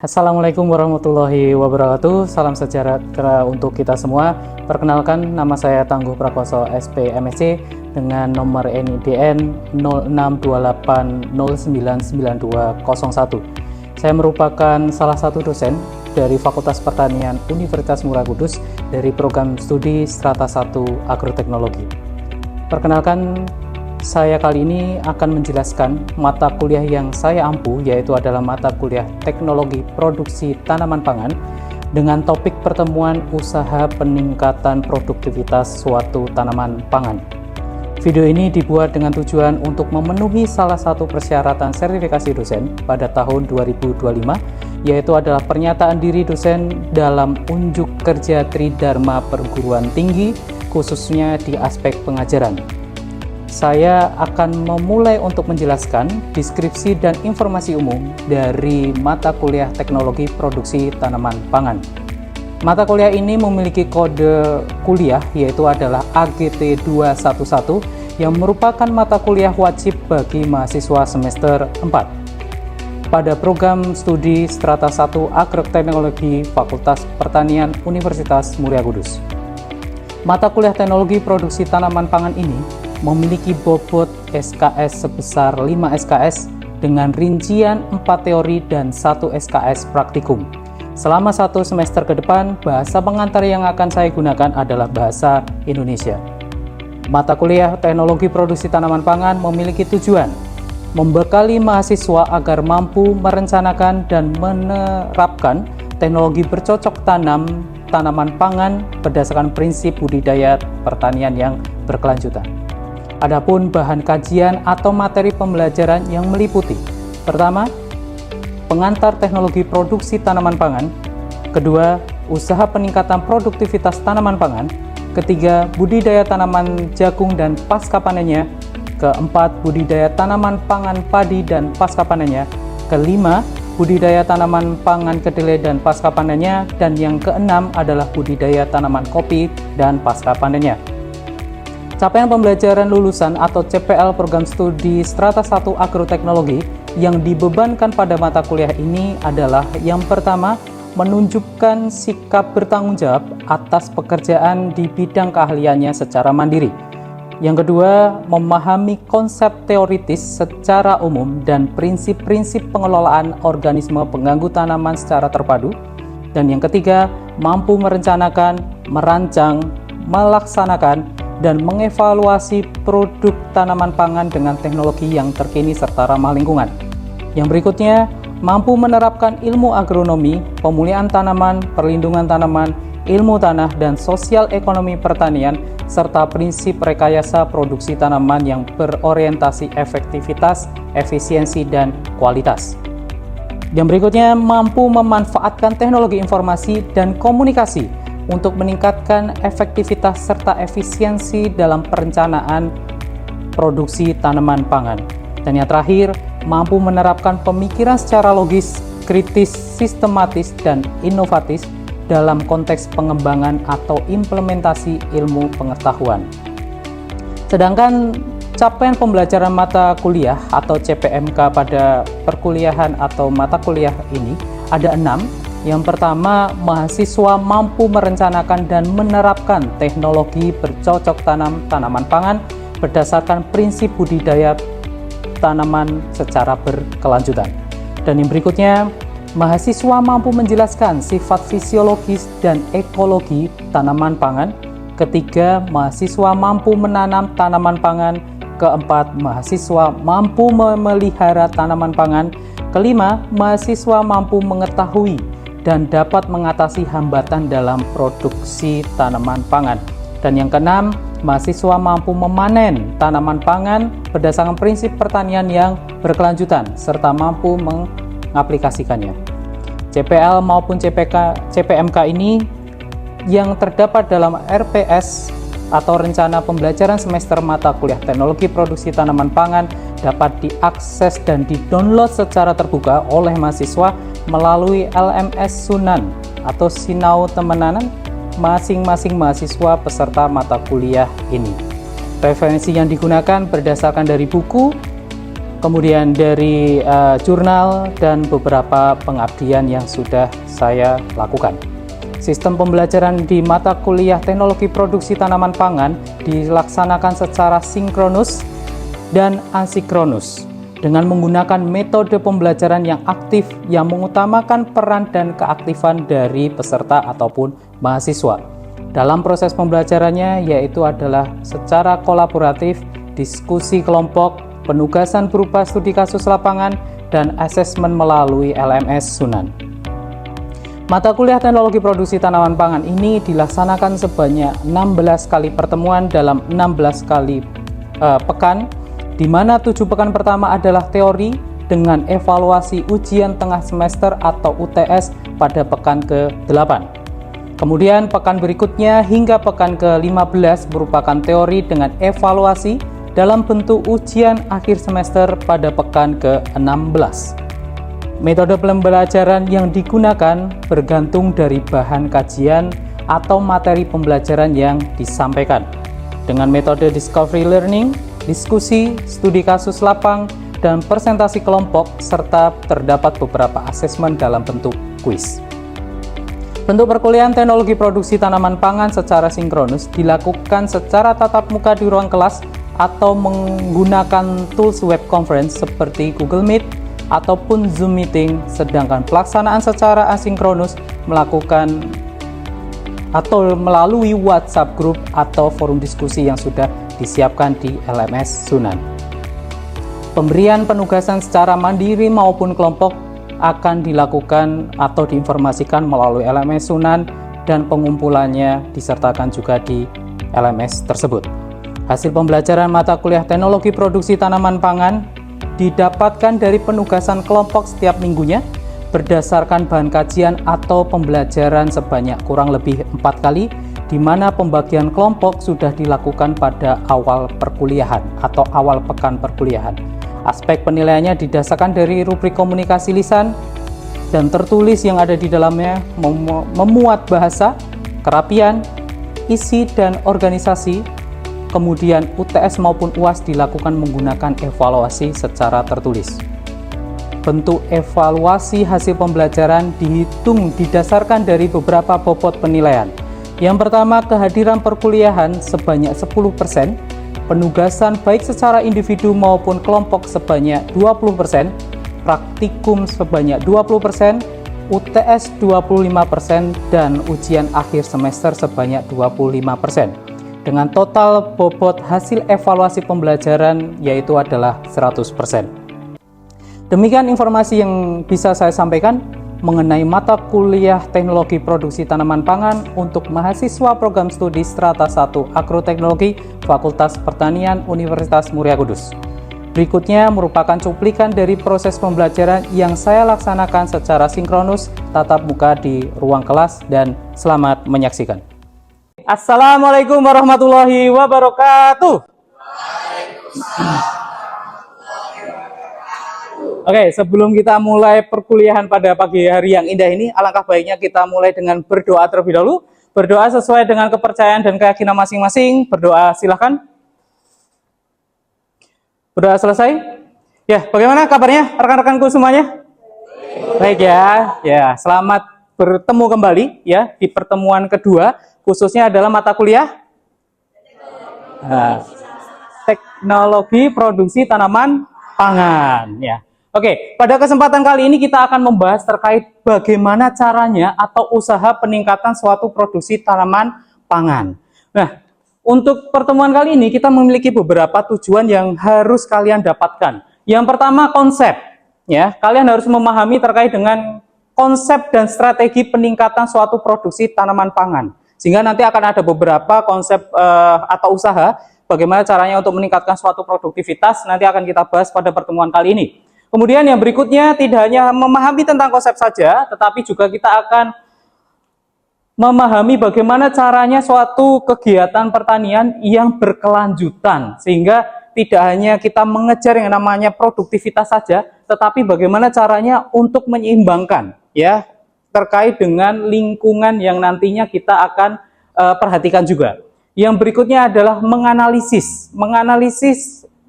Assalamualaikum warahmatullahi wabarakatuh. Salam sejahtera untuk kita semua. Perkenalkan, nama saya Tangguh Prakoso SP MSc dengan nomor NIDN 0628099201. Saya merupakan salah satu dosen dari Fakultas Pertanian Universitas Muara Kudus dari program studi Strata 1 Agroteknologi. Perkenalkan, saya kali ini akan menjelaskan mata kuliah yang saya ampu, yaitu adalah mata kuliah Teknologi Produksi Tanaman Pangan dengan topik pertemuan usaha peningkatan produktivitas suatu tanaman pangan. Video ini dibuat dengan tujuan untuk memenuhi salah satu persyaratan sertifikasi dosen pada tahun 2025, yaitu adalah pernyataan diri dosen dalam unjuk kerja Tridharma Perguruan Tinggi, khususnya di aspek pengajaran. Saya akan memulai untuk menjelaskan deskripsi dan informasi umum dari mata kuliah Teknologi Produksi Tanaman Pangan. Mata kuliah ini memiliki kode kuliah yaitu adalah AGT 211 yang merupakan mata kuliah wajib bagi mahasiswa semester 4 pada program studi Strata 1 Agroteknologi Fakultas Pertanian Universitas Muara Kudus. Mata kuliah Teknologi Produksi Tanaman Pangan ini memiliki bobot SKS sebesar 5 SKS dengan rincian 4 teori dan 1 SKS praktikum. Selama 1 semester ke depan, bahasa pengantar yang akan saya gunakan adalah bahasa Indonesia. Mata kuliah Teknologi Produksi Tanaman Pangan memiliki tujuan membekali mahasiswa agar mampu merencanakan dan menerapkan teknologi bercocok tanam tanaman pangan berdasarkan prinsip budidaya pertanian yang berkelanjutan. Adapun bahan kajian atau materi pembelajaran yang meliputi: pertama, pengantar teknologi produksi tanaman pangan; kedua, usaha peningkatan produktivitas tanaman pangan; ketiga, budidaya tanaman jagung dan pasca panennya; keempat, budidaya tanaman pangan padi dan pasca panennya; kelima, budidaya tanaman pangan kedelai dan pasca panennya; dan yang keenam adalah budidaya tanaman kopi dan pasca panennya. Capaian pembelajaran lulusan atau CPL program studi Strata 1 Agroteknologi yang dibebankan pada mata kuliah ini adalah: yang pertama, menunjukkan sikap bertanggung jawab atas pekerjaan di bidang keahliannya secara mandiri. Yang kedua, memahami konsep teoritis secara umum dan prinsip-prinsip pengelolaan organisme pengganggu tanaman secara terpadu. Dan yang ketiga, mampu merencanakan, merancang, melaksanakan, dan mengevaluasi produk tanaman pangan dengan teknologi yang terkini serta ramah lingkungan. Yang berikutnya, mampu menerapkan ilmu agronomi, pemulihan tanaman, perlindungan tanaman, ilmu tanah, dan sosial ekonomi pertanian, serta prinsip rekayasa produksi tanaman yang berorientasi efektivitas, efisiensi, dan kualitas. Yang berikutnya, mampu memanfaatkan teknologi informasi dan komunikasi untuk meningkatkan efektivitas serta efisiensi dalam perencanaan produksi tanaman pangan. Dan yang terakhir, mampu menerapkan pemikiran secara logis, kritis, sistematis, dan inovatif dalam konteks pengembangan atau implementasi ilmu pengetahuan. Sedangkan capaian pembelajaran mata kuliah atau CPMK pada perkuliahan atau mata kuliah ini ada 6. Yang pertama, mahasiswa mampu merencanakan dan menerapkan teknologi bercocok tanam tanaman pangan berdasarkan prinsip budidaya tanaman secara berkelanjutan. Dan yang berikutnya, mahasiswa mampu menjelaskan sifat fisiologis dan ekologi tanaman pangan. Ketiga, mahasiswa mampu menanam tanaman pangan. Keempat, mahasiswa mampu memelihara tanaman pangan. Kelima, mahasiswa mampu mengetahui dan dapat mengatasi hambatan dalam produksi tanaman pangan. Dan yang keenam, mahasiswa mampu memanen tanaman pangan berdasarkan prinsip pertanian yang berkelanjutan serta mampu mengaplikasikannya. CPL maupun CPMK ini yang terdapat dalam RPS atau Rencana Pembelajaran Semester Mata Kuliah Teknologi Produksi Tanaman Pangan dapat diakses dan di-download secara terbuka oleh mahasiswa melalui LMS Sunan atau Sinau Temenanan masing-masing mahasiswa peserta mata kuliah ini. Referensi yang digunakan berdasarkan dari buku, kemudian dari jurnal dan beberapa pengabdian yang sudah saya lakukan. Sistem pembelajaran di mata kuliah Teknologi Produksi Tanaman Pangan dilaksanakan secara sinkronus dan asinkronus dengan menggunakan metode pembelajaran yang aktif yang mengutamakan peran dan keaktifan dari peserta ataupun mahasiswa. Dalam proses pembelajarannya yaitu adalah secara kolaboratif, diskusi kelompok, penugasan berupa studi kasus lapangan, dan asesmen melalui LMS Sunan. Mata kuliah Teknologi Produksi Tanaman Pangan ini dilaksanakan sebanyak 16 kali pertemuan dalam 16 kali pekan, di mana 7 pekan pertama adalah teori dengan evaluasi ujian tengah semester atau UTS pada pekan ke-8. Kemudian pekan berikutnya hingga pekan ke-15 merupakan teori dengan evaluasi dalam bentuk ujian akhir semester pada pekan ke-16. Metode pembelajaran yang digunakan bergantung dari bahan kajian atau materi pembelajaran yang disampaikan. Dengan metode discovery learning, diskusi, studi kasus lapang, dan presentasi kelompok, serta terdapat beberapa asesmen dalam bentuk kuis. Bentuk perkuliahan Teknologi Produksi Tanaman Pangan secara sinkronus dilakukan secara tatap muka di ruang kelas atau menggunakan tools web conference seperti Google Meet ataupun Zoom Meeting, sedangkan pelaksanaan secara asinkronus melakukan atau melalui WhatsApp group atau forum diskusi yang sudah disiapkan di LMS Sunan. Pemberian penugasan secara mandiri maupun kelompok akan dilakukan atau diinformasikan melalui LMS Sunan dan pengumpulannya disertakan juga di LMS tersebut. Hasil pembelajaran mata kuliah Teknologi Produksi Tanaman Pangan didapatkan dari penugasan kelompok setiap minggunya berdasarkan bahan kajian atau pembelajaran sebanyak kurang lebih 4 kali, di mana pembagian kelompok sudah dilakukan pada awal perkuliahan atau awal pekan perkuliahan. Aspek penilaiannya didasarkan dari rubrik komunikasi lisan dan tertulis yang ada di dalamnya, memuat bahasa, kerapian, isi dan organisasi. Kemudian UTS maupun UAS dilakukan menggunakan evaluasi secara tertulis. Bentuk evaluasi hasil pembelajaran dihitung didasarkan dari beberapa bobot penilaian. Yang pertama, kehadiran perkuliahan sebanyak 10%, penugasan baik secara individu maupun kelompok sebanyak 20%, praktikum sebanyak 20%, UTS 25%, dan ujian akhir semester sebanyak 25%. Dengan total bobot hasil evaluasi pembelajaran yaitu adalah 100%. Demikian informasi yang bisa saya sampaikan mengenai mata kuliah Teknologi Produksi Tanaman Pangan untuk mahasiswa program studi Strata 1 Agroteknologi Fakultas Pertanian Universitas Muria Kudus. Berikutnya merupakan cuplikan dari proses pembelajaran yang saya laksanakan secara sinkronus tatap muka di ruang kelas, dan selamat menyaksikan. Assalamualaikum warahmatullahi wabarakatuh. Oke, sebelum kita mulai perkuliahan pada pagi hari yang indah ini, alangkah baiknya kita mulai dengan berdoa terlebih dahulu. Berdoa sesuai dengan kepercayaan dan keyakinan masing-masing. Berdoa silahkan. Berdoa selesai? Ya, bagaimana kabarnya rekan-rekanku semuanya? Baik ya. Ya, selamat bertemu kembali ya di pertemuan kedua, khususnya adalah mata kuliah Teknologi Produksi Tanaman Pangan ya. Oke, pada kesempatan kali ini kita akan membahas terkait bagaimana caranya atau usaha peningkatan suatu produksi tanaman pangan. Nah, untuk pertemuan kali ini kita memiliki beberapa tujuan yang harus kalian dapatkan. Yang pertama, konsep. Ya, kalian harus memahami terkait dengan konsep dan strategi peningkatan suatu produksi tanaman pangan. Sehingga nanti akan ada beberapa konsep atau usaha bagaimana caranya untuk meningkatkan suatu produktivitas, nanti akan kita bahas pada pertemuan kali ini. Kemudian yang berikutnya tidak hanya memahami tentang konsep saja, tetapi juga kita akan memahami bagaimana caranya suatu kegiatan pertanian yang berkelanjutan, sehingga tidak hanya kita mengejar yang namanya produktivitas saja, tetapi bagaimana caranya untuk menyeimbangkan ya terkait dengan lingkungan yang nantinya kita akan perhatikan juga. Yang berikutnya adalah menganalisis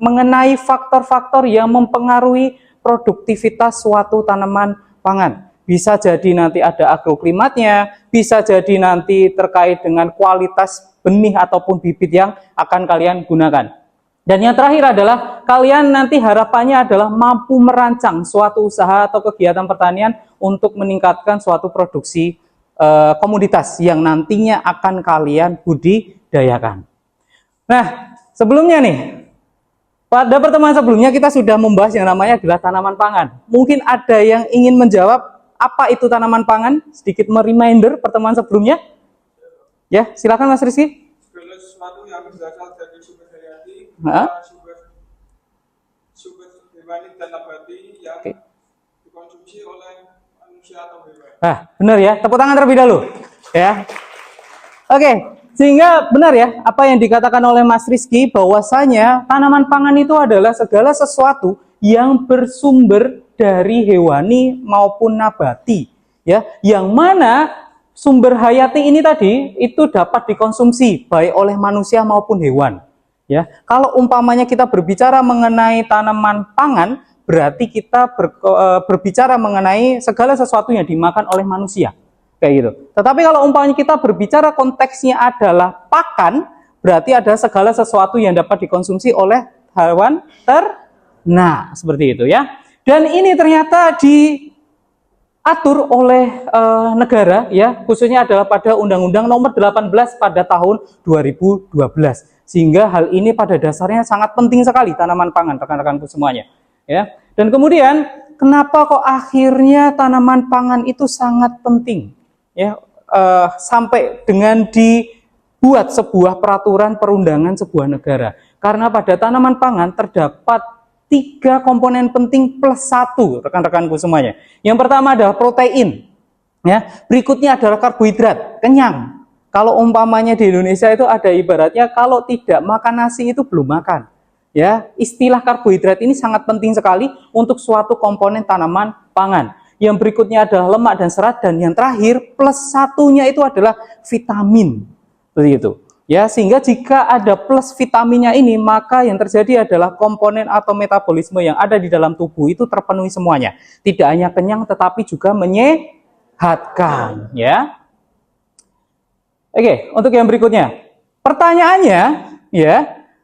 mengenai faktor-faktor yang mempengaruhi produktivitas suatu tanaman pangan. Bisa jadi nanti ada agroklimatnya, bisa jadi nanti terkait dengan kualitas benih ataupun bibit yang akan kalian gunakan. Dan yang terakhir adalah kalian nanti harapannya adalah mampu merancang suatu usaha atau kegiatan pertanian untuk meningkatkan suatu produksi komoditas yang nantinya akan kalian budidayakan. Nah, sebelumnya nih, pada pertemuan sebelumnya kita sudah membahas yang namanya adalah tanaman pangan. Mungkin ada yang ingin menjawab apa itu tanaman pangan? Sedikit mereminder pertemuan sebelumnya. Ya, silakan Mas Rizky. Segala sesuatu yang berasal dari sumber hayati, sumber hewani dan nabati yang dikonsumsi oleh manusia atau hewan. Benar ya. Tepuk tangan terlebih dahulu. Ya. Oke, sehingga benar ya apa yang dikatakan oleh Mas Rizky bahwasanya tanaman pangan itu adalah segala sesuatu yang bersumber dari hewani maupun nabati, ya, yang mana sumber hayati ini tadi itu dapat dikonsumsi baik oleh manusia maupun hewan, ya. Kalau umpamanya kita berbicara mengenai tanaman pangan, berarti kita berbicara mengenai segala sesuatu yang dimakan oleh manusia, kayak gitu. Tetapi kalau umpamanya kita berbicara konteksnya adalah pakan, berarti ada segala sesuatu yang dapat dikonsumsi oleh hewan ternak, seperti itu ya. Dan ini ternyata diatur oleh negara, ya, khususnya adalah pada Undang-Undang Nomor 18 pada tahun 2012. Sehingga hal ini pada dasarnya sangat penting sekali tanaman pangan, rekan-rekanku semuanya. Ya. Dan kemudian kenapa kok akhirnya tanaman pangan itu sangat penting? Ya, sampai dengan dibuat sebuah peraturan perundangan sebuah negara. Karena pada tanaman pangan terdapat 3 komponen penting plus 1, rekan-rekanku semuanya. Yang pertama adalah protein, ya. Berikutnya adalah karbohidrat, kenyang. Kalau umpamanya di Indonesia itu ada ibaratnya kalau tidak makan nasi itu belum makan, ya. Istilah karbohidrat ini sangat penting sekali untuk suatu komponen tanaman pangan. Yang berikutnya adalah lemak dan serat, dan yang terakhir plus 1-nya itu adalah vitamin, seperti itu. Ya, sehingga jika ada plus vitaminnya ini, maka yang terjadi adalah komponen atau metabolisme yang ada di dalam tubuh itu terpenuhi semuanya. Tidak hanya kenyang, tetapi juga menyehatkan. Ya. Oke, untuk yang berikutnya. Pertanyaannya, ya,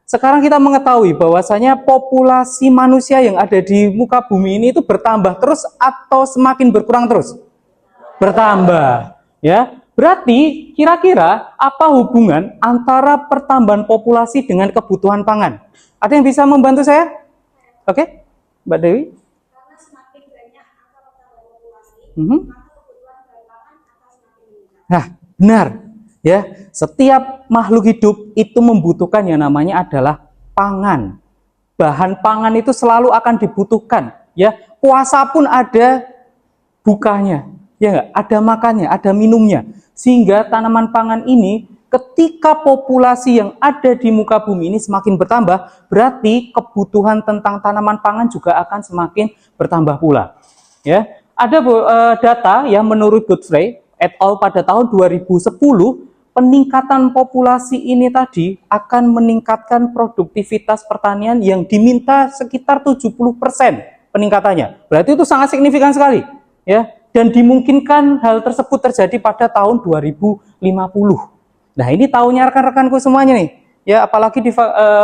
sekarang kita mengetahui bahwasanya populasi manusia yang ada di muka bumi ini itu bertambah terus atau semakin berkurang terus? Bertambah. Ya. Berarti kira-kira apa hubungan antara pertambahan populasi dengan kebutuhan pangan? Ada yang bisa membantu saya? Oke, Mbak Dewi? Karena semakin banyak angka pertambahan populasi, maka kebutuhan bahan pangan akan semakin meningkat. Nah, benar. Ya, setiap makhluk hidup itu membutuhkan yang namanya adalah pangan. Bahan pangan itu selalu akan dibutuhkan. Ya, puasa pun ada bukanya. Ya enggak? Ada makannya, ada minumnya. Sehingga tanaman pangan ini ketika populasi yang ada di muka bumi ini semakin bertambah, berarti kebutuhan tentang tanaman pangan juga akan semakin bertambah pula. Ya, ada data yang menurut Godfrey et al. Pada tahun 2010, peningkatan populasi ini tadi akan meningkatkan produktivitas pertanian yang diminta sekitar 70% peningkatannya. Berarti itu sangat signifikan sekali, ya. Dan dimungkinkan hal tersebut terjadi pada tahun 2050. Nah, ini tahunnya rekan-rekanku semuanya nih, ya, apalagi di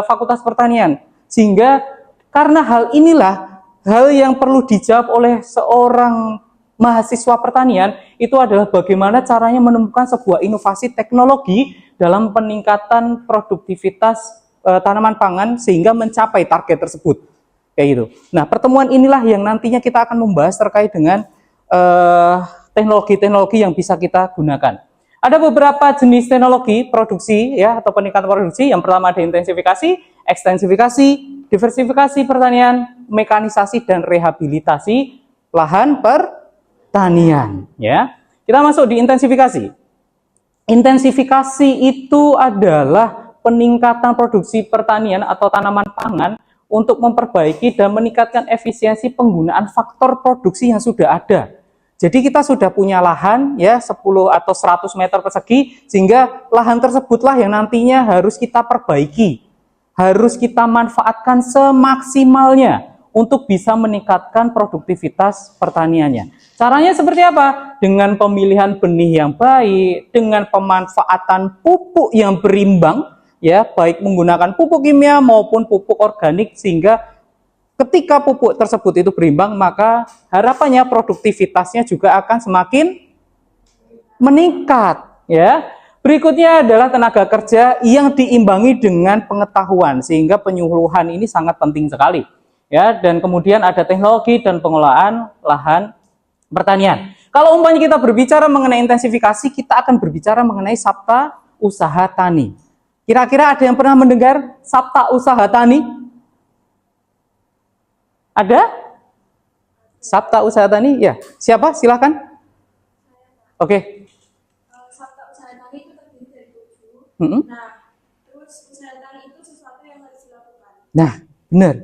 Fakultas Pertanian. Sehingga karena hal inilah hal yang perlu dijawab oleh seorang mahasiswa pertanian, itu adalah bagaimana caranya menemukan sebuah inovasi teknologi dalam peningkatan produktivitas tanaman pangan sehingga mencapai target tersebut. Kayak gitu. Nah, pertemuan inilah yang nantinya kita akan membahas terkait dengan teknologi-teknologi yang bisa kita gunakan. Ada beberapa jenis teknologi produksi, ya, atau peningkatan produksi. Yang pertama ada intensifikasi, ekstensifikasi, diversifikasi pertanian, mekanisasi dan rehabilitasi lahan pertanian. Ya, kita masuk di intensifikasi. Intensifikasi itu adalah peningkatan produksi pertanian atau tanaman pangan untuk memperbaiki dan meningkatkan efisiensi penggunaan faktor produksi yang sudah ada. Jadi kita sudah punya lahan, ya, 10 atau 100 meter persegi, sehingga lahan tersebutlah yang nantinya harus kita perbaiki. harus kita manfaatkan semaksimalnya untuk bisa meningkatkan produktivitas pertaniannya. Caranya seperti apa? Dengan pemilihan benih yang baik, dengan pemanfaatan pupuk yang berimbang, ya, baik menggunakan pupuk kimia maupun pupuk organik, sehingga ketika pupuk tersebut itu berimbang, maka harapannya produktivitasnya juga akan semakin meningkat, ya. Berikutnya adalah tenaga kerja yang diimbangi dengan pengetahuan, sehingga penyuluhan ini sangat penting sekali, ya. Dan kemudian ada teknologi dan pengelolaan lahan pertanian. Kalau umpamanya kita berbicara mengenai intensifikasi, kita akan berbicara mengenai sabta usaha tani. Kira-kira ada yang pernah mendengar sabta usaha tani? Ada? Sabta usaha tani? Ya. Siapa? Silakan. Oke. Sabta usaha tani itu terdiri dari 7. Mm-hmm. Nah, terus usaha tani itu sesuatu yang harus dilakukan. Nah, benar.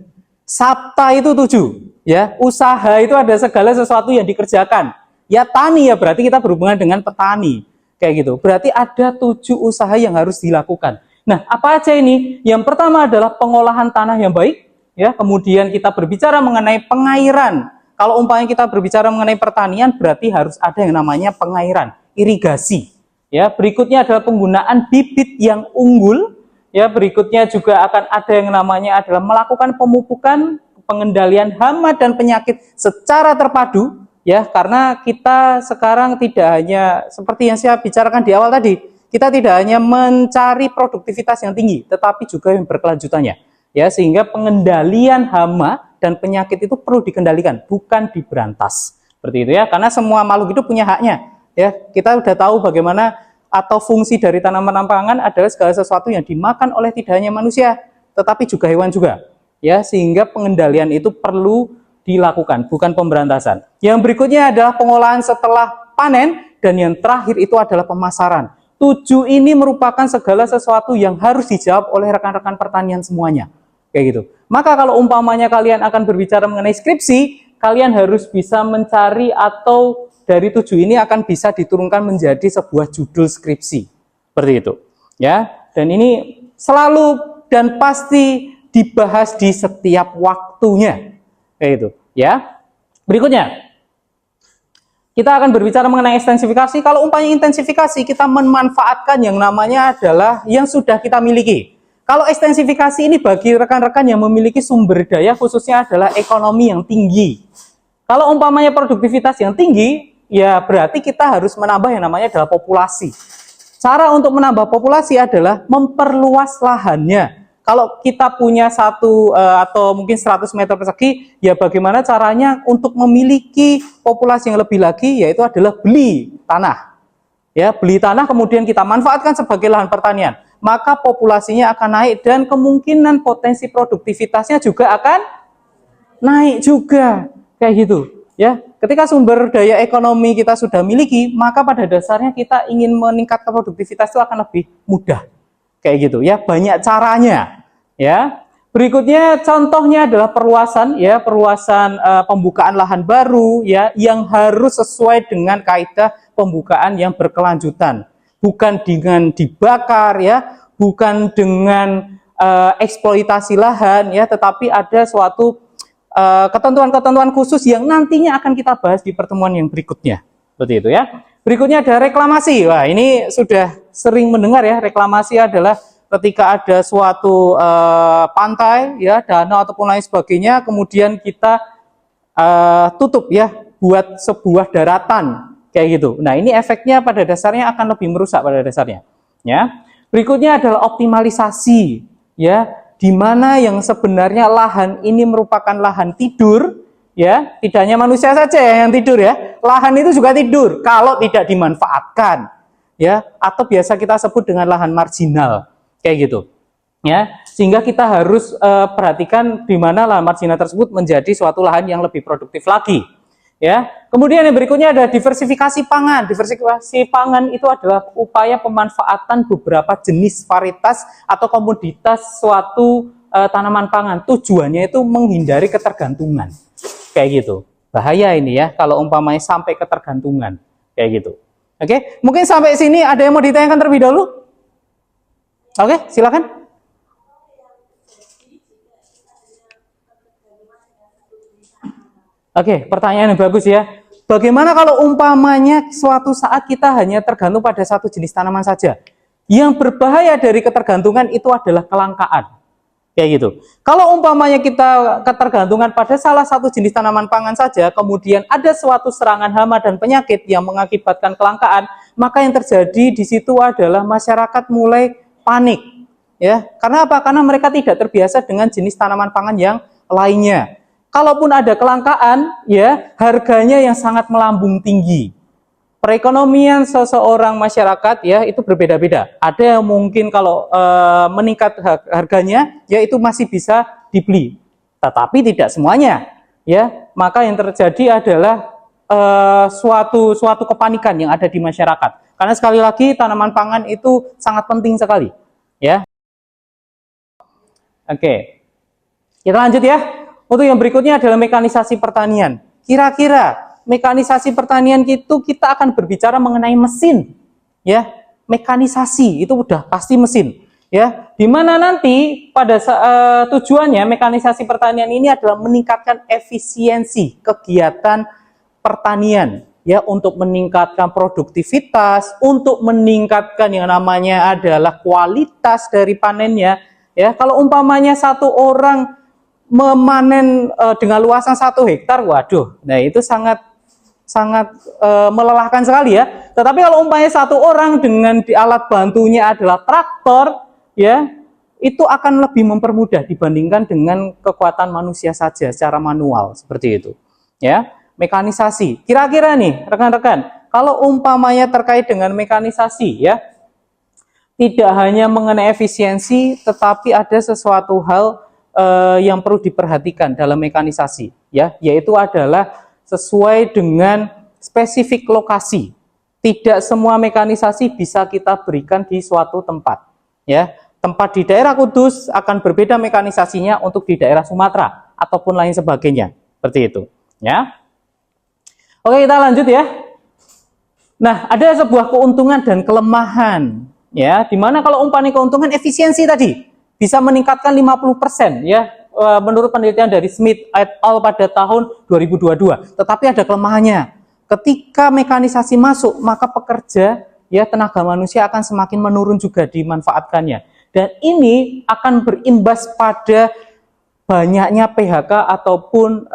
Sabta itu 7. Ya, usaha itu ada segala sesuatu yang dikerjakan. Ya, tani ya berarti kita berhubungan dengan petani. Kayak gitu. Berarti ada 7 usaha yang harus dilakukan. Nah, apa aja ini? Yang pertama adalah pengolahan tanah yang baik. Ya, kemudian kita berbicara mengenai pengairan. Kalau umpamanya kita berbicara mengenai pertanian, berarti harus ada yang namanya pengairan, irigasi. Ya, berikutnya adalah penggunaan bibit yang unggul. Ya, berikutnya juga akan ada yang namanya adalah melakukan pemupukan, pengendalian hama dan penyakit secara terpadu. Ya, karena kita sekarang tidak hanya seperti yang saya bicarakan di awal tadi, kita tidak hanya mencari produktivitas yang tinggi, tetapi juga yang berkelanjutannya. Ya, sehingga pengendalian hama dan penyakit itu perlu dikendalikan, bukan diberantas. Seperti itu ya, karena semua makhluk hidup punya haknya. Ya, kita sudah tahu bagaimana atau fungsi dari tanaman pangan adalah segala sesuatu yang dimakan oleh tidak hanya manusia, tetapi juga hewan juga. Ya, sehingga pengendalian itu perlu dilakukan, bukan pemberantasan. Yang berikutnya adalah pengolahan setelah panen, dan yang terakhir itu adalah pemasaran. 7 ini merupakan segala sesuatu yang harus dijawab oleh rekan-rekan pertanian semuanya. Kayak gitu. Maka kalau umpamanya kalian akan berbicara mengenai skripsi, kalian harus bisa mencari atau dari 7 ini akan bisa diturunkan menjadi sebuah judul skripsi. Seperti itu. Ya, dan ini selalu dan pasti dibahas di setiap waktunya. Kayak gitu, ya. Berikutnya, kita akan berbicara mengenai ekstensifikasi. Kalau umpamanya intensifikasi, kita memanfaatkan yang namanya adalah yang sudah kita miliki. Kalau ekstensifikasi ini bagi rekan-rekan yang memiliki sumber daya, khususnya adalah ekonomi yang tinggi. Kalau umpamanya produktivitas yang tinggi, ya berarti kita harus menambah yang namanya adalah populasi. Cara untuk menambah populasi adalah memperluas lahannya. Kalau kita punya atau mungkin 100 meter persegi, ya bagaimana caranya untuk memiliki populasi yang lebih lagi, yaitu adalah beli tanah. Ya, beli tanah kemudian kita manfaatkan sebagai lahan pertanian. Maka populasinya akan naik dan kemungkinan potensi produktivitasnya juga akan naik juga. Kayak gitu. Ya, ketika sumber daya ekonomi kita sudah miliki, maka pada dasarnya kita ingin meningkatkan produktivitas itu akan lebih mudah. Kayak gitu ya, banyak caranya. Ya. Berikutnya contohnya adalah perluasan pembukaan lahan baru ya, yang harus sesuai dengan kaidah pembukaan yang berkelanjutan. Bukan dengan dibakar ya, bukan dengan eksploitasi lahan ya, tetapi ada suatu ketentuan-ketentuan khusus yang nantinya akan kita bahas di pertemuan yang berikutnya. Seperti itu ya. Berikutnya ada reklamasi. Wah, ini sudah sering mendengar ya, reklamasi adalah ketika ada suatu pantai ya, danau ataupun lain sebagainya, kemudian kita tutup ya buat sebuah daratan kayak gitu. Nah, ini efeknya pada dasarnya akan lebih merusak pada dasarnya. Ya. Berikutnya adalah optimalisasi ya, di mana yang sebenarnya lahan ini merupakan lahan tidur ya, tidak hanya manusia saja yang tidur ya, lahan itu juga tidur kalau tidak dimanfaatkan ya, atau biasa kita sebut dengan lahan marginal kayak gitu ya, sehingga kita harus perhatikan di mana lahan marginal tersebut menjadi suatu lahan yang lebih produktif lagi ya. Kemudian yang berikutnya ada diversifikasi pangan. Diversifikasi pangan itu adalah upaya pemanfaatan beberapa jenis varietas atau komoditas suatu tanaman pangan. Tujuannya itu menghindari ketergantungan. Kayak gitu. Bahaya ini ya kalau umpamanya sampai ketergantungan. Kayak gitu. Oke, mungkin sampai sini ada yang mau ditanyakan terlebih dahulu? Oke, silakan. Oke, pertanyaan yang bagus ya. Bagaimana kalau umpamanya suatu saat kita hanya tergantung pada satu jenis tanaman saja? Yang berbahaya dari ketergantungan itu adalah kelangkaan. Kayak gitu. Kalau umpamanya kita ketergantungan pada salah satu jenis tanaman pangan saja, kemudian ada suatu serangan hama dan penyakit yang mengakibatkan kelangkaan, maka yang terjadi di situ adalah masyarakat mulai panik. Ya, karena apa? Karena mereka tidak terbiasa dengan jenis tanaman pangan yang lainnya. Kalaupun ada kelangkaan, ya harganya yang sangat melambung tinggi. Perekonomian seseorang masyarakat ya itu berbeda-beda. Ada yang mungkin kalau meningkat harganya, ya itu masih bisa dibeli. Tetapi tidak semuanya, ya. Maka yang terjadi adalah suatu kepanikan yang ada di masyarakat. Karena sekali lagi tanaman pangan itu sangat penting sekali, ya. Oke, kita lanjut ya. Untuk yang berikutnya adalah mekanisasi pertanian. Kira-kira mekanisasi pertanian itu kita akan berbicara mengenai mesin, ya. Mekanisasi itu udah pasti mesin, ya. Dimana nanti pada tujuannya mekanisasi pertanian ini adalah meningkatkan efisiensi kegiatan pertanian, ya, untuk meningkatkan produktivitas, untuk meningkatkan yang namanya adalah kualitas dari panennya, ya. Kalau umpamanya satu orang memanen dengan luasan 1 hektar, waduh, nah itu sangat melelahkan sekali ya. Tetapi kalau umpamanya satu orang dengan alat bantunya adalah traktor, ya, itu akan lebih mempermudah dibandingkan dengan kekuatan manusia saja secara manual seperti itu. Ya, mekanisasi. Kira-kira nih, rekan-rekan, kalau umpamanya terkait dengan mekanisasi, ya, tidak hanya mengenai efisiensi, tetapi ada sesuatu hal yang perlu diperhatikan dalam mekanisasi, ya, yaitu adalah sesuai dengan spesifik lokasi. Tidak semua mekanisasi bisa kita berikan di suatu tempat, ya. Tempat di daerah Kudus akan berbeda mekanisasinya untuk di daerah Sumatera ataupun lain sebagainya, seperti itu, ya. Oke, kita lanjut ya. Nah, ada sebuah keuntungan dan kelemahan, ya, dimana kalau umpamanya keuntungan efisiensi tadi bisa meningkatkan 50%, ya, menurut penelitian dari Smith et al. Pada tahun 2022. Tetapi ada kelemahannya. Ketika mekanisasi masuk, maka pekerja, ya, tenaga manusia akan semakin menurun juga dimanfaatkannya. Dan ini akan berimbas pada banyaknya PHK ataupun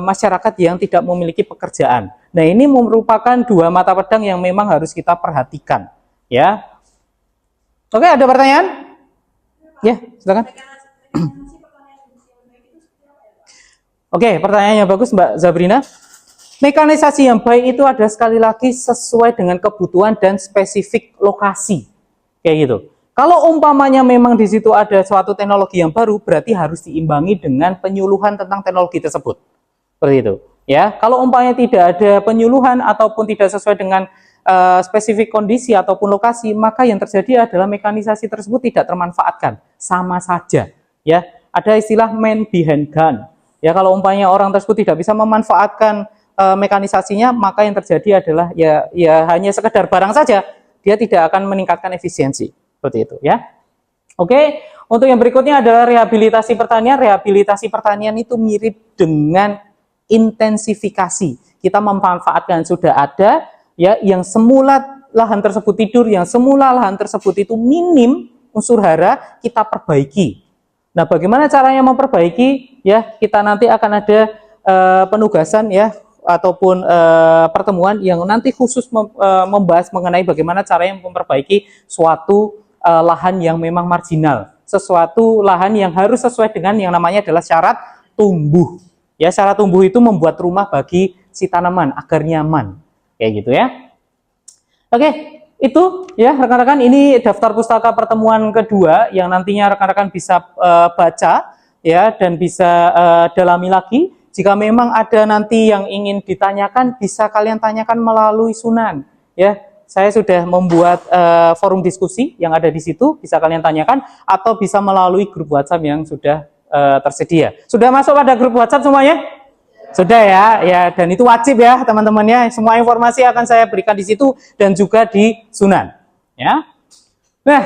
masyarakat yang tidak memiliki pekerjaan. Nah, ini merupakan dua mata pedang yang memang harus kita perhatikan, ya. Oke, ada pertanyaan? Ya, silakan. Oke, pertanyaannya bagus Mbak Zabrina. Mekanisasi yang baik itu ada sekali lagi sesuai dengan kebutuhan dan spesifik lokasi. Kayak gitu. Kalau umpamanya memang di situ ada suatu teknologi yang baru, berarti harus diimbangi dengan penyuluhan tentang teknologi tersebut. Seperti itu. Ya, kalau umpamanya tidak ada penyuluhan ataupun tidak sesuai dengan spesifik kondisi ataupun lokasi, maka yang terjadi adalah mekanisasi tersebut tidak termanfaatkan, sama saja, ya. Ada istilah man behind gun, ya. Kalau umpamanya orang tersebut tidak bisa memanfaatkan mekanisasinya, maka yang terjadi adalah ya hanya sekedar barang saja, dia tidak akan meningkatkan efisiensi, seperti itu, ya. Oke, untuk yang berikutnya adalah rehabilitasi pertanian. Rehabilitasi pertanian itu mirip dengan intensifikasi. Kita memanfaatkan sudah ada, ya, yang semula lahan tersebut tidur, yang semula lahan tersebut itu minim unsur hara, kita perbaiki. Nah, bagaimana caranya memperbaiki? Ya, kita nanti akan ada penugasan, ya, ataupun pertemuan yang nanti khusus membahas mengenai bagaimana caranya memperbaiki suatu lahan yang memang marginal, sesuatu lahan yang harus sesuai dengan yang namanya adalah syarat tumbuh. Ya, syarat tumbuh itu membuat rumah bagi si tanaman agar nyaman. Kayak gitu, ya. Oke, itu ya rekan-rekan, ini daftar pustaka pertemuan kedua yang nantinya rekan-rekan bisa baca, ya, dan bisa dalami lagi. Jika memang ada nanti yang ingin ditanyakan, bisa kalian tanyakan melalui Sunan, ya. Saya sudah membuat forum diskusi yang ada di situ, bisa kalian tanyakan, atau bisa melalui grup WhatsApp yang sudah tersedia. Sudah masuk pada grup WhatsApp semuanya? Sudah, ya, dan itu wajib ya teman-temannya. Semua informasi akan saya berikan di situ dan juga di Sunan, ya. Nah,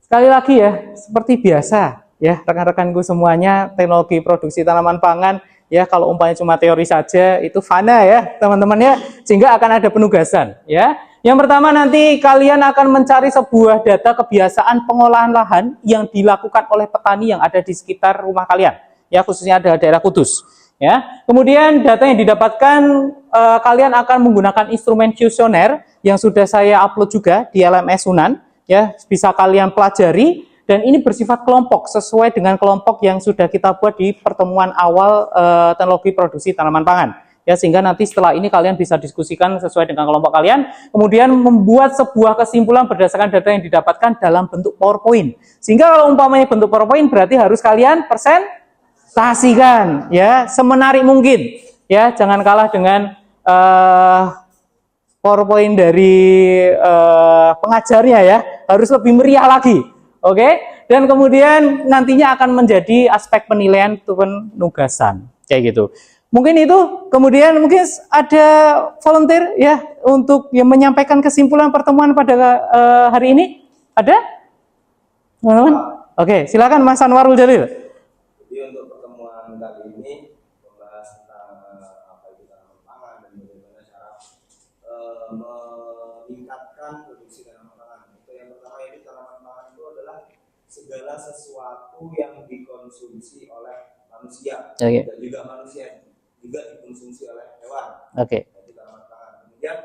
sekali lagi ya, seperti biasa ya rekan-rekanku semuanya, teknologi produksi tanaman pangan Ya, kalau umpamanya cuma teori saja itu fana ya, teman-teman ya. Sehingga akan ada penugasan ya. Yang pertama nanti kalian akan mencari sebuah data kebiasaan pengolahan lahan yang dilakukan oleh petani yang ada di sekitar rumah kalian. Ya, khususnya ada daerah Kudus. Ya. Kemudian data yang didapatkan kalian akan menggunakan instrumen kuesioner yang sudah saya upload juga di LMS Sunan. Ya, bisa kalian pelajari. Dan ini bersifat kelompok, sesuai dengan kelompok yang sudah kita buat di pertemuan awal teknologi produksi tanaman pangan. Ya, sehingga nanti setelah ini kalian bisa diskusikan sesuai dengan kelompok kalian, kemudian membuat sebuah kesimpulan berdasarkan data yang didapatkan dalam bentuk PowerPoint. Sehingga kalau umpamanya bentuk PowerPoint berarti harus kalian presentasikan, ya, semenarik mungkin. Ya, jangan kalah dengan PowerPoint dari pengajarnya ya, harus lebih meriah lagi. Oke, dan kemudian nantinya akan menjadi aspek penilaian penugasan, kayak gitu. Mungkin itu, kemudian mungkin ada volunteer ya untuk yang menyampaikan kesimpulan pertemuan pada hari ini. Ada? Teman-teman? Oke, silakan Mas Anwarul Jalil. Jadi untuk pertemuan kali ini membahas tentang apa itu tanaman pangan dan bagaimana cara meningkatkan produksi tanaman pangan. Itu yang pertama, ini tanaman pangan itu adalah segala sesuatu yang dikonsumsi oleh manusia dan juga manusia juga dikonsumsi oleh hewan. Jadi tanaman pangan. Kemudian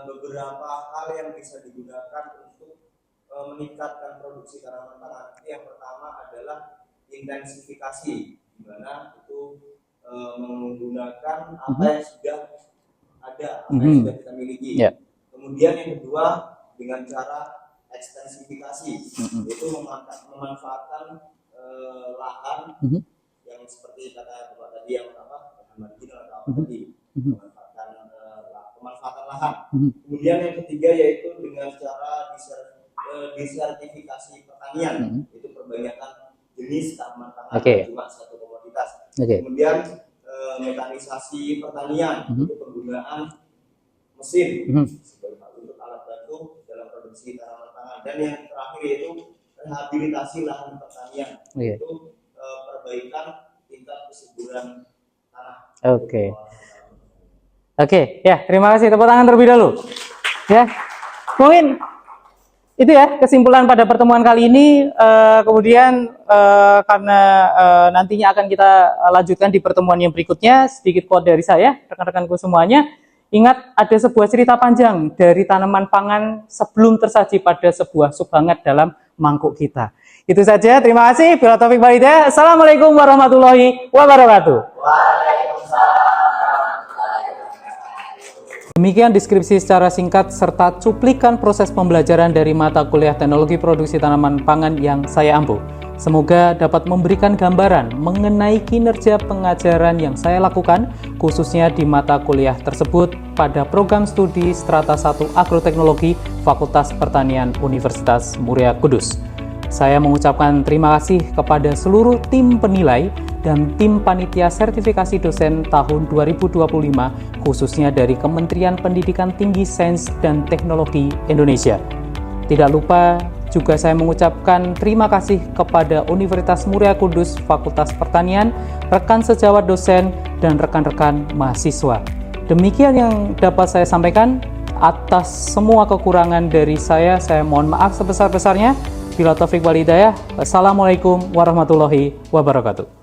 beberapa hal yang bisa digunakan untuk meningkatkan produksi tanaman pangan. Yang pertama adalah intensifikasi, di mana itu menggunakan apa yang sudah ada, apa yang sudah kita miliki. Kemudian yang kedua dengan cara ekstensifikasi, yaitu memanfaatkan lahan yang seperti kata Bapak tadi, yang apa, lahan marginal atau apa tadi, pemanfaatan lahan. Kemudian yang ketiga yaitu dengan cara disertifikasi pertanian, itu perbanyakan jenis tanaman pangan, cuma satu komoditas. Kemudian mekanisasi pertanian, itu penggunaan mesin untuk alat bantu dalam produksi tanaman pangan. Dan yang terakhir yaitu rehabilitasi lahan pertanian, itu perbaikan tingkat kesuburan tanah. Oke, ya, terima kasih. Tepuk tangan terlebih dahulu. Ya, mungkin itu ya kesimpulan pada pertemuan kali ini. Kemudian karena nantinya akan kita lanjutkan di pertemuan yang berikutnya, sedikit quote dari saya, rekan-rekanku semuanya. Ingat, ada sebuah cerita panjang dari tanaman pangan sebelum tersaji pada sebuah sup hangat dalam mangkuk kita. Itu saja, terima kasih. Bila taufik wal hidayah. Assalamualaikum warahmatullahi wabarakatuh. Demikian deskripsi secara singkat serta cuplikan proses pembelajaran dari mata kuliah teknologi produksi tanaman pangan yang saya ampu. Semoga dapat memberikan gambaran mengenai kinerja pengajaran yang saya lakukan, khususnya di mata kuliah tersebut pada program studi Strata 1 Agroteknologi Fakultas Pertanian Universitas Muria Kudus. Saya mengucapkan terima kasih kepada seluruh tim penilai dan tim panitia sertifikasi dosen tahun 2025, khususnya dari Kementerian Pendidikan Tinggi Sains dan Teknologi Indonesia. Tidak lupa juga saya mengucapkan terima kasih kepada Universitas Muria Kudus Fakultas Pertanian, rekan sejawat dosen, dan rekan-rekan mahasiswa. Demikian yang dapat saya sampaikan. Atas semua kekurangan dari saya mohon maaf sebesar-besarnya. Bila taufik wal hidayah. Wassalamualaikum warahmatullahi wabarakatuh.